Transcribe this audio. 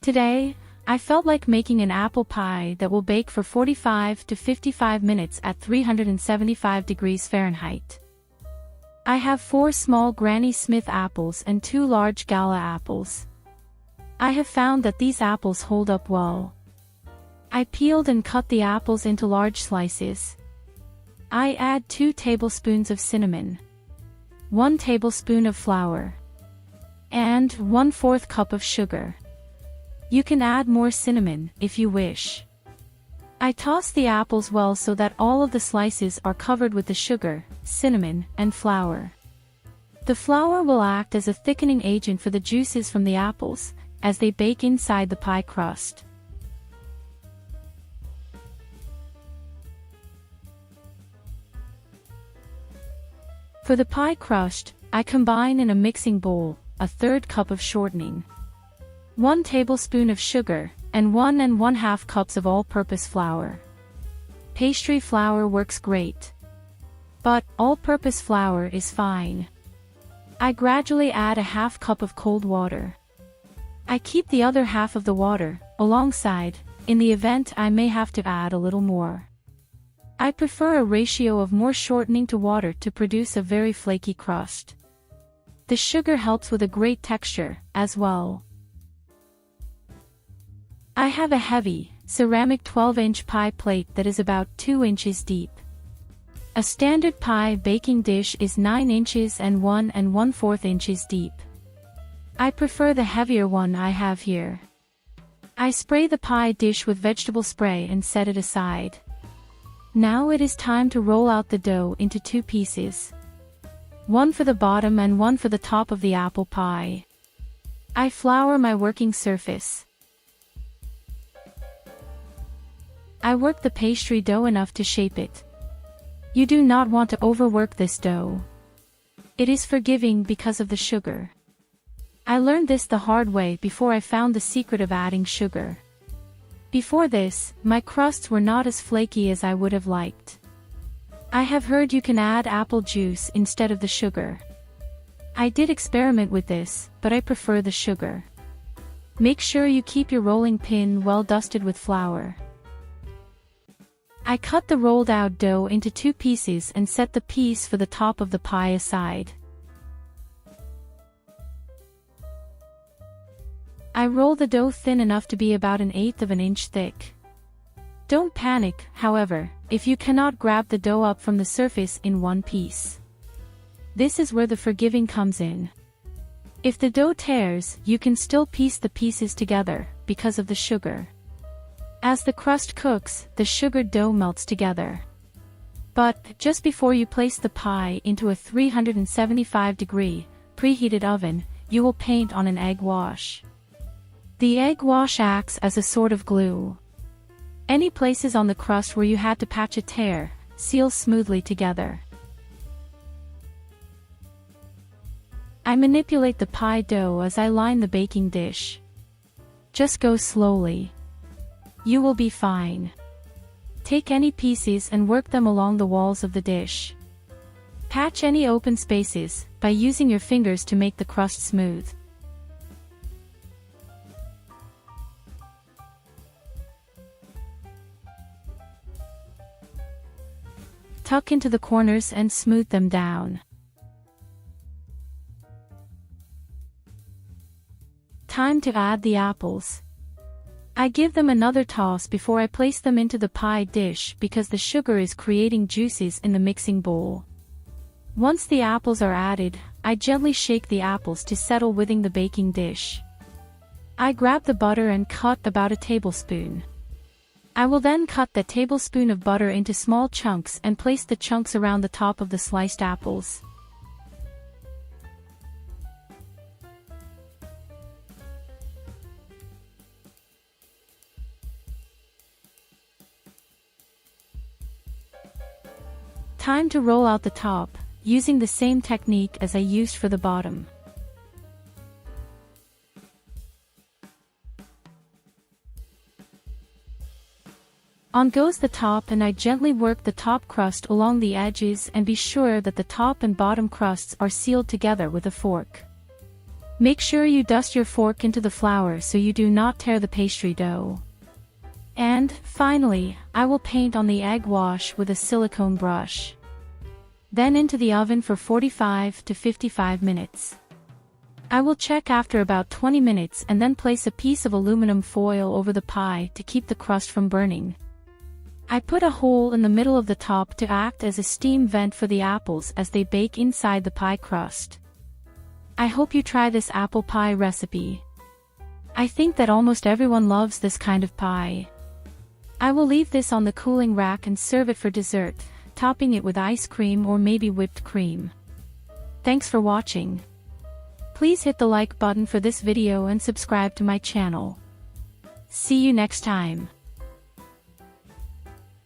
Today, I felt like making an apple pie that will bake for 45 to 55 minutes at 375 degrees Fahrenheit. I have 4 small Granny Smith apples and 2 large Gala apples. I have found that these apples hold up well. I peeled and cut the apples into large slices. I add 2 tablespoons of cinnamon, 1 tablespoon of flour, and 1/4 cup of sugar. You can add more cinnamon if you wish. I toss the apples well so that all of the slices are covered with the sugar, cinnamon, and flour. The flour will act as a thickening agent for the juices from the apples, as they bake inside the pie crust. For the pie crust, I combine in a mixing bowl, 1/3 cup of shortening, 1 tablespoon of sugar, and 1 1/2 cups of all-purpose flour. Pastry flour works great, but all-purpose flour is fine. I gradually add a 1/2 cup of cold water. I keep the other half of the water alongside, in the event I may have to add a little more. I prefer a ratio of more shortening to water to produce a very flaky crust. The sugar helps with a great texture, as well. I have a heavy, ceramic 12-inch pie plate that is about 2 inches deep. A standard pie baking dish is 9 inches and 1 1/4 inches deep. I prefer the heavier one I have here. I spray the pie dish with vegetable spray and set it aside. Now it is time to roll out the dough into 2 pieces. One for the bottom and one for the top of the apple pie. I flour my working surface. I work the pastry dough enough to shape it. You do not want to overwork this dough. It is forgiving because of the sugar. I learned this the hard way before I found the secret of adding sugar. Before this, my crusts were not as flaky as I would have liked. I have heard you can add apple juice instead of the sugar. I did experiment with this, but I prefer the sugar. Make sure you keep your rolling pin well dusted with flour. I cut the rolled out dough into 2 pieces and set the piece for the top of the pie aside. I roll the dough thin enough to be about 1/8 of an inch thick. Don't panic, however, if you cannot grab the dough up from the surface in one piece. This is where the forgiving comes in. If the dough tears, you can still piece the pieces together, because of the sugar. As the crust cooks, the sugared dough melts together. But, just before you place the pie into a 375-degree, preheated oven, you will paint on an egg wash. The egg wash acts as a sort of glue. Any places on the crust where you had to patch a tear, seals smoothly together. I manipulate the pie dough as I line the baking dish. Just go slowly. You will be fine. Take any pieces and work them along the walls of the dish. Patch any open spaces by using your fingers to make the crust smooth. Tuck into the corners and smooth them down. Time to add the apples. I give them another toss before I place them into the pie dish because the sugar is creating juices in the mixing bowl. Once the apples are added, I gently shake the apples to settle within the baking dish. I grab the butter and cut about a tablespoon. I will then cut the tablespoon of butter into small chunks and place the chunks around the top of the sliced apples. Time to roll out the top, using the same technique as I used for the bottom. On goes the top and I gently work the top crust along the edges and be sure that the top and bottom crusts are sealed together with a fork. Make sure you dust your fork into the flour so you do not tear the pastry dough. And, finally, I will paint on the egg wash with a silicone brush. Then into the oven for 45 to 55 minutes. I will check after about 20 minutes and then place a piece of aluminum foil over the pie to keep the crust from burning. I put a hole in the middle of the top to act as a steam vent for the apples as they bake inside the pie crust. I hope you try this apple pie recipe. I think that almost everyone loves this kind of pie. I will leave this on the cooling rack and serve it for dessert, topping it with ice cream or maybe whipped cream. Thanks for watching. Please hit the like button for this video and subscribe to my channel. See you next time.